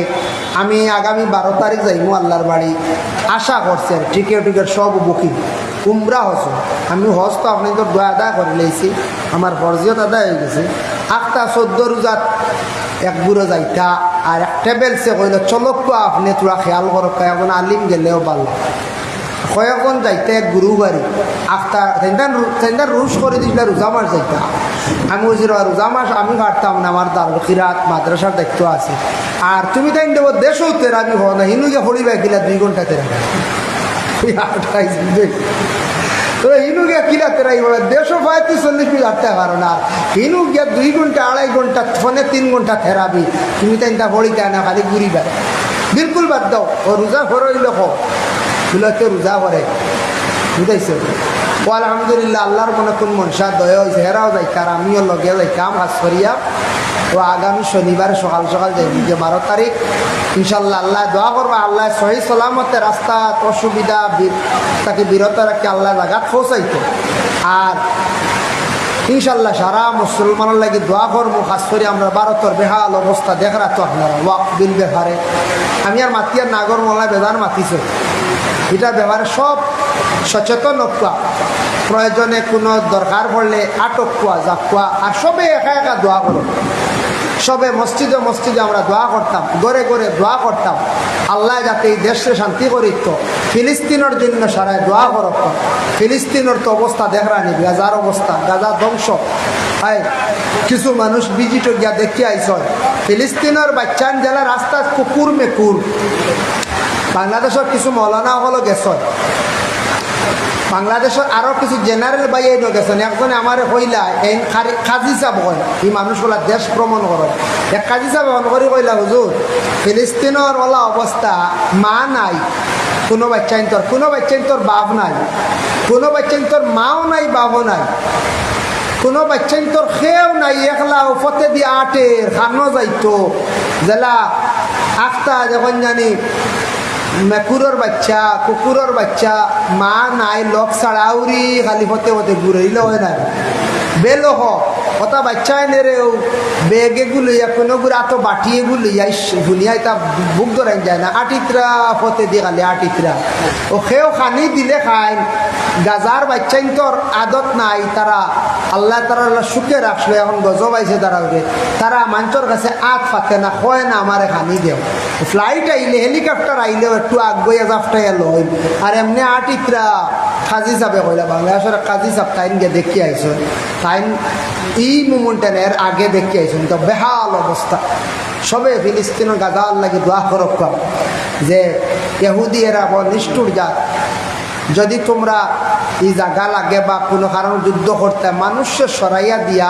A: আমি আগামী 12 তারিখ যাইমু আল্লাহর বাড়ি, আশা করছি আর টিকেট সব বুকিং। উমরা হস, আমি হজ তো আপনি তো দোয়া আদায় করে লেছি, আমার ফরজিয়ত আদায় হয়ে গেছে। 8টা 14 রোজাত এক বুড়ো যাইতা আর এক টেবেল সে কইল চলক আপনি তোরা খেয়াল করো, এখন আলিম গেলেও ভালো। কয়েকজন যাইতে এক গুরু বাড়ি 8টা রুশ করে দিছিল রোজা মাস যাইতা। আমি বলছি রোজা মাস আমি কাটতাম না, আমার দারুল খিরাত মাদ্রাসার দায়িত্ব আছে। আর তুমি তাই দেব দেশও তেরাবি হো না, হিনুকে হরিবা কিলা 2 ঘন্টা তেরাবি তোরা হিনু গিয়া কিলা তেরাই বলে 140 মিনিট কারণ আর হিনু গিয়া 2 ঘন্টা 2.5 ঘন্টা ফোনে 3 ঘন্টা থেরাবি, তুমি তাই পড়িতা না খালি ঘুরিবা। বিলকুল বাদ দাও, ও রোজা করইল হোক রোজা করে বুঝাইছে। ও আলহামদুলিল্লাহ আল্লাহর মনে কোন মনসা দয়া হয়েছে, হেরাও যাইতার আমিও লগে যাইতাম কাজ করিয়া। তো আগামী শনিবার সকাল সকাল যাই যে 12 তারিখ ইনশাল্লাহ। আল্লাহ দোয়া করবা আল্লাহ সহি সালামতে রাস্তা অসুবিধা তাকে বিরত রাখি আল্লাহ জায়গাত পৌঁছাইতো। আর ইনশাল্লাহ সারা মুসলমানের লাগে দোয়া করবো। খাস করে আমরা ভারতের বেহাল অবস্থা দেখরা তো আপনারা ওয়াক বিল ব্যাপারে আমি আর মাতিয়ার নাগর মোল্লা বেদান মাতিছে, এটা ব্যাপারে সব সচেতন হওয়া, প্রয়োজনে কোনো দরকার পড়লে আটক কোয়া যাকুয়া, আর সবে একা একা দোয়া করো। সবে মসজিদে মসজিদে আমরা দোয়া করতাম, ঘরে ঘরে দোয়া করতাম আল্লাহ যাতে এই দেশে শান্তি করিত। ফিলিস্তিনের জন্য সারায় দোয়া করত। ফিলিস্তিনের তো অবস্থা দেখরানি, গাজার অবস্থা, গাজা ধ্বংস। কিছু মানুষ ভিজিট গিয়া দেখি আইস, ফিলিস্তিনের বাচ্চান জেলা রাস্তা কুকুর মেকুর। বাংলাদেশের কিছু মৌলানা হলো গেছ, বাংলাদেশের আরো কিছু জেনারেল বাইয়ে গেছেন। একজনে আমার কইলা এই কাজী সাহেব কয়, এই মানুষগুলা দেশ ভ্রমণ করে। এক কাজী সাহেব মন করে কইলা হুজুর ফিলিস্তিনের ওলা অবস্থা, মা নাই কোনো বাচ্চাইন তোর, কোনো বাচ্চাইন তোর বাপ নাই, কোনো বাচ্চাইন তোর মাও নাই বাপও নাই, কোনো বাচ্চাইন তোর খেয়েও নাই, একলা উপতে দিয়ে আটের খানো যাইতো জেলা আখতা যখন জানি মেকুরের বাচ্চা কুকুরের বাচ্চা, মা নাই, লোক ছাড়াউরি খালি হতে হতে ঘুরেইলে হয় না বেলো হ কথা বাচ্চায় নেরেও বেগেগুলো ইয়া কোনো গুলো এত বাটিয়েগুলো ইয়াই ভুলিয়ায় তা বুক ধরেন যায় না আটিত্রা পথে দিয়ে খালি আটিত্রা ও খেয়েও খানি দিলে খায় গাজার বাচ্চাইন তোর আদত নাই তারা আল্লাহ তারা সুখে রাখলো এখন গজব আইছে তারা তারা মানুষের কাছে আত পাতে না হয় না আমার খানি দেও ফ্লাইট আইলে হেলিকপ্টার আইলেও একটু আগুয়া জাফটাই এলো আর এমনি আটিত্রা কাজী সাহেবে কইলা বাংলাদেশের কাজী সাহেব তাইন গিয়ে দেখি আইস তাইন এই মুমেন্টের আগে দেখি আইসুন তো বেহাল অবস্থা সবে ফিলিস্তিনের গাজার লাগে দোয়া করক যে ইহুদি এরা নিষ্ঠুর জাত যদি তোমরা এই জায়গা লাগে বা কোনো কারণ যুদ্ধ করতে মানুষের সরাইয়া দিয়া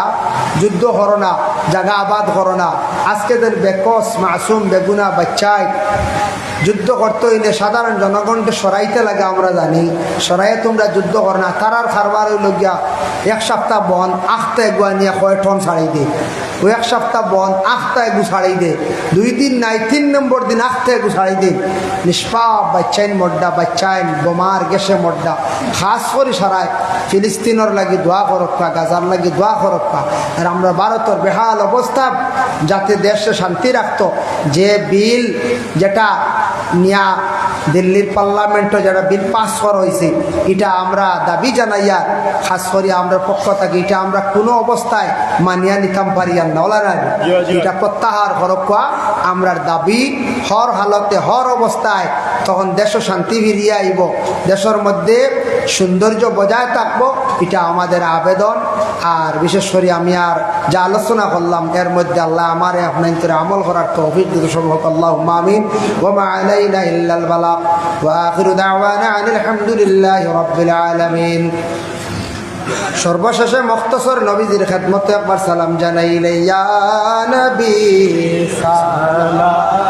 A: যুদ্ধ করো না জায়গা আবাদ করো না আজকে বেকস মাসুম বেগুনা বাচ্চায় যুদ্ধ করতে হইলে সাধারণ জনগণকে সরাইতে লাগে আমরা জানি সরাইয়ে তোমরা যুদ্ধ করো না তারার খারবার হইল গিয়া এক সপ্তাহ বন্ধ আখতে এগুয়া নিয়ে কয় টন ছাড়াই দে ও এক সপ্তাহ বন্ধ আখতা এগু ছাড়াই দে 2 দিন নাই 3 নম্বর দিন আখতে এগু ছাড়াই দে নিষ্পাপ বাচ্চাইন মড্ডা বাচ্চাইন বোমার গেছে মড্ডা খাস করে সারায় ফিলিস্তিনের লাগি দোয়া করক্কা গাজার লাগি দোয়া করক্কা আর আমরা ভারতের বেহাল অবস্থা যাতে দেশে শান্তি রাখতো যে বিল যেটা নিয়া দিল্লির পার্লামেন্টে যেটা বিল পাস করা হয়েছে এটা আমরা দাবি জানাইয়া খাস করি আমরা পক্ষ থাকি এটা আমরা কোনো অবস্থায় মানিয়া নিতাম পারি আর না এটা প্রত্যাহার করক্কা আমরার দাবি হর হালতে হর অবস্থায় তখন দেশ শান্তি ফিরিয়ে আইব দেশের মধ্যে সৌন্দর্য বজায় থাকবো এটা আমাদের আবেদন আর বিশেষ করে আমি আর যা আলোচনা করলাম এর মধ্যে আল্লাহ আমার আপনার আমল করার তৌফিক দিতে সম্ভব আল্লাহুম্মা আমিন ওয়া মা আলাইনা ইল্লাল বালাগ ওয়া আখিরু দাওয়ানা আনিল হামদুলিল্লাহি রাব্বিল আলামিন সর্বশেষে মুখতসর নবীজির খেদমতে একবার সালাম জানাইলে ইয়া নবী সালাম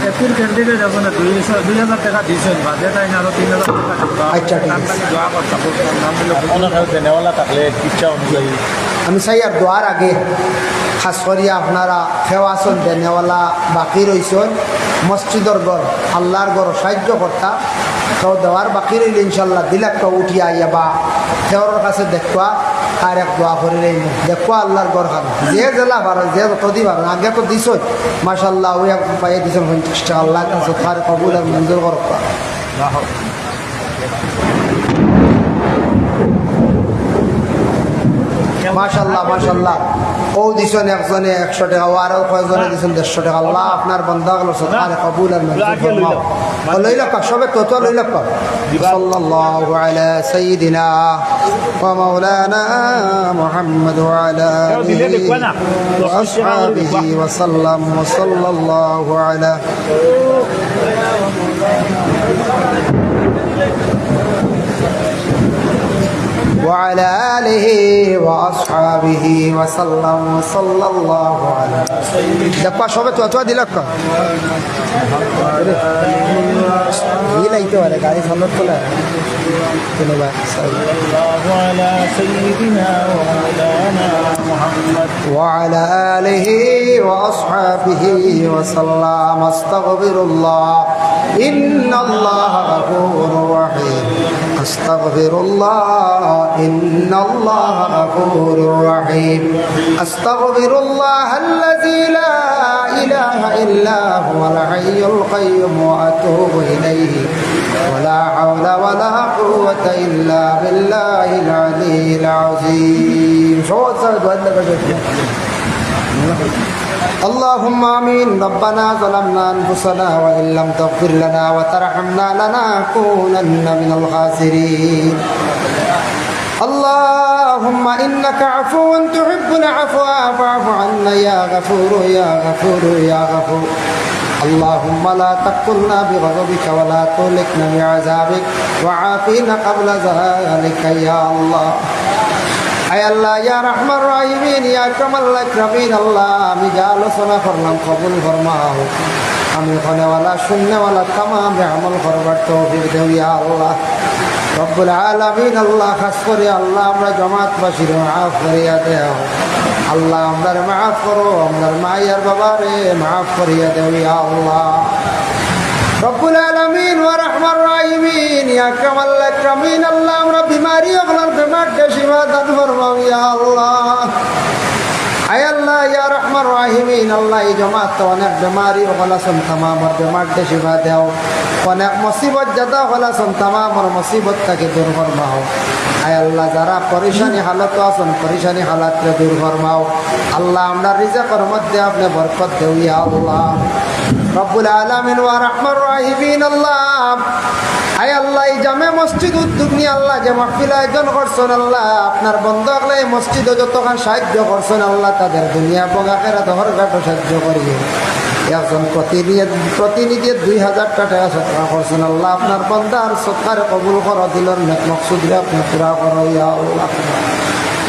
B: এপির ক্যান্ডিডেট আপনার 2000 টাকা দিয়েছেন বাজেট আইন আরো 3000 টাকা
A: আচ্ছা ঠিক আছে
B: দোয়া করতে নাম দেনেওয়ালা থাকলে ইচ্ছা অনুযায়ী
A: আমি চাই আর দোয়ার আগে খাস করিয়া আপনারা খেওয়াছন দেনেওয়ালা বাকি রয়েছেন মসজিদর গড় আল্লাহর গড় সাহায্য কর্তা কেউ দেওয়ার বাকি রইল ইনশাল্লাহ দিলাক কেউ উঠিয়া আইয়া বা খেওয়ার কাছে দেখবা আর এক দোয়া করে রইল দেখবা আল্লাহর গড় খান যে জেলা পারেন যে যত দি পারেন আগে তো দিছ মাসাল্লাহ ওই এক পাইয়ে দিছেন 50 টাকা আল্লাহ কাছে তার কবুল আর মঞ্জুর করবা মাশাল্লাহ মাশাল্লাহ ও দিছেন একজনে 100 টাকা ও আরো কয়েকজনে দিছেন 150 টাকা আল্লাহ আপনার বান্দাগুলো সদকারে কবুল আর মঞ্জুর ফরমাও লইলা পাক সবে তত লইলা পাক সাল্লাল্লাহু আলা সাইয়্যিদিনা ওয়া মাওলানা মুহাম্মদ ওয়া আলা আলিহি ওয়া আসহাবিহি ওয়া সাল্লাম ওয়া সাল্লাল্লাহু আলা وعلى آله وأصحابه وسلم وصلى الله على دقا সবে তো দিলক ইলাইতো আরে গাড়ি সামনে তোলা ধন্যবাদ
B: على سيدنا ومولانا محمد
A: وعلى آله وأصحابه وسلم استغفر الله إن الله غفور رحيم أستغفر الله إن الله غفور رحيم أستغفر الله الذي لا إله إلا هو الحي القيوم وأتوب إليه ولا حول ولا قوة إلا بالله العلي العظيم اللهم آمين ربنا ظلمنا أنفسنا وإن لم تغفر لنا وترحمنا لنكونن من الخاسرين اللهم إنك عفو تحب العفو فاعف عنا يا غفور يا غفور يا غفور اللهم لا تقتلنا بغضبك ولا تهلكنا بعذابك وعافينا قبل ذلك يا الله আয় আল্লাহ ইয়া রহমান রাহিমিন ইয়া কামাল আকরামিন আল্লাহ আমি যা আলোচনা করলাম কবুল ফরমাও আমি ওখানেওয়ালা শূন্যওয়ালা তামাম আমল করবার তৌফিক দেও ইয়া আল্লাহ রব্বুল আলামিন আল্লাহ খাস করে আল্লাহ আমরা জমাতবাসীর মাফ করিয়া দেও আল্লাহ আমরার মাফ করো আমরার মায়ের বাবারে মাফ করিয়া দেও ইয়া আল্লাহ রব্বুল আলামিন ওয়া রহমান রাহিমিন ইয়া কামাল আকরামিন আল্লাহ আমরা বিমারি ওগুলোর বেমারকে শিফা দান ফরমাও ইয়া আল্লাহ আয় আল্লাহ ইয়া রহমান রাহিমিন আল্লাহ এই জমাত অনেক বেমারি ওগুলো সব তামামর বেমারকে শিফা দাও অনেক মুসিবত যাতা ওগুলো সব তামামর মুসিবত থেকে দূর ফরমাও আয় আল্লাহ যারা পরেশানি হালত আছেন পরেশানি হালাতকে দূর ফরমাও আল্লাহ আমরা রিজিকের মধ্যে আপনি বরকত দেও ইয়া আল্লাহ রব্বুল আলামিন ওয়া রহমান রাহিমিন আল্লাহ আয় আল্লাহ এই জামে মসজিদ উদ্যোগ নিয়ে আল্লাহ যে মাহফিল আয়োজন করছেন আল্লাহ আপনার বন্ধ আল্লাহ এই মসজিদে যতক্ষণ সাহায্য করছেন আল্লাহ তাদের দুনিয়া এবং আখিরাত হরঘাটও সাহায্য করিয়ে একজন প্রতিনিধি 2000 টাকা সৎকার করছেন আল্লাহ আপনার বন্দার সৎকার কবুল করো দিলর নেক মকসুদরে আপনি পুরা করো ইয়া আল্লাহ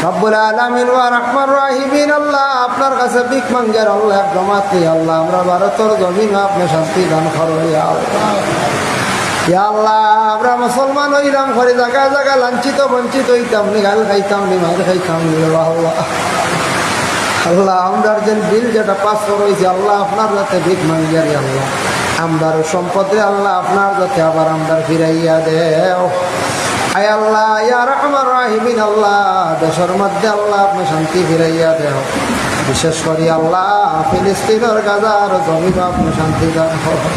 A: রব্বুল আলামিন ওয়া রহমান রাহিমিন আল্লাহ আপনার কাছে ভিক মাঙ্গের আল্লাহ জমাতে আল্লাহ আমরা ভারতের জমিন আপনি শান্তি দান করো ইয়া আল্লাহ ইয়া আল্লাহ আমরা মুসলমান হইলাম ঘরে জায়গা জায়গা লাঞ্ছিত বঞ্চিত হইতাম নি গাল খাইতাম নি মার খাইতাম নি আল্লাহ আল্লাহ আমরার যে বিল যেটা পাস করেছে আল্লাহ আপনার যাতে ভিক মাঙ্গের আল্লাহ আমরার সম্পদে আল্লাহ আপনার যাতে আবার আমরার ফিরাইয়া দেও আয় আল্লাহ ইয়া রহমান রাহিমিন আল্লাহ দেশের মধ্যে আল্লাহ আপনি শান্তি ফিরাইয়া দেও বিশেষ করে আল্লাহ ফিলিস্তিনের গাজার জমিন আপনি শান্তি দান করো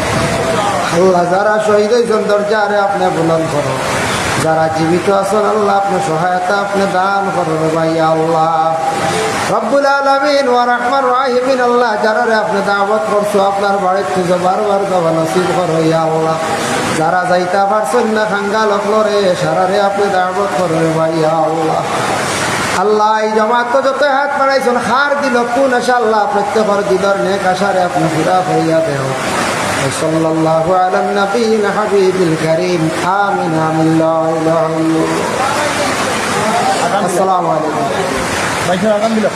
A: আল্লাহ যারা শহীদ হয়েছেন দরজারে আপনি বুলন্দ করো যারা জীবিত আছেন আল্লাহ আপনি সহায়তা আপনি দান করো ভাই আল্লাহ রব্বুল আলামিন ওয়া রহমান রাহিমিন আল্লাহ যারারে আপনি দাওয়াত করছো আপনার বাড়িতে বারবার যাওয়া নসিব করো ইয়া আল্লাহ যারা যাইতা পারছেন না খাঙ্গা লখলরে সারারে আপনি দাওয়াত করো ভাই আল্লাহ আল্লাহ এই জমাত যত হাত বাড়াইছেন হার দিল কোন আশা আল্লাহ প্রত্যেকের দিলর নেক আশারে আপনি পুরা হইয়া দেও সাল্লাল্লাহু আলা নবিয়িনা হাবিবিল কারীম আমিন আমিন লা ইলাহা ইল্লাল্লাহ আসসালামু আলাইকুম
B: বাইশে আগাম দিল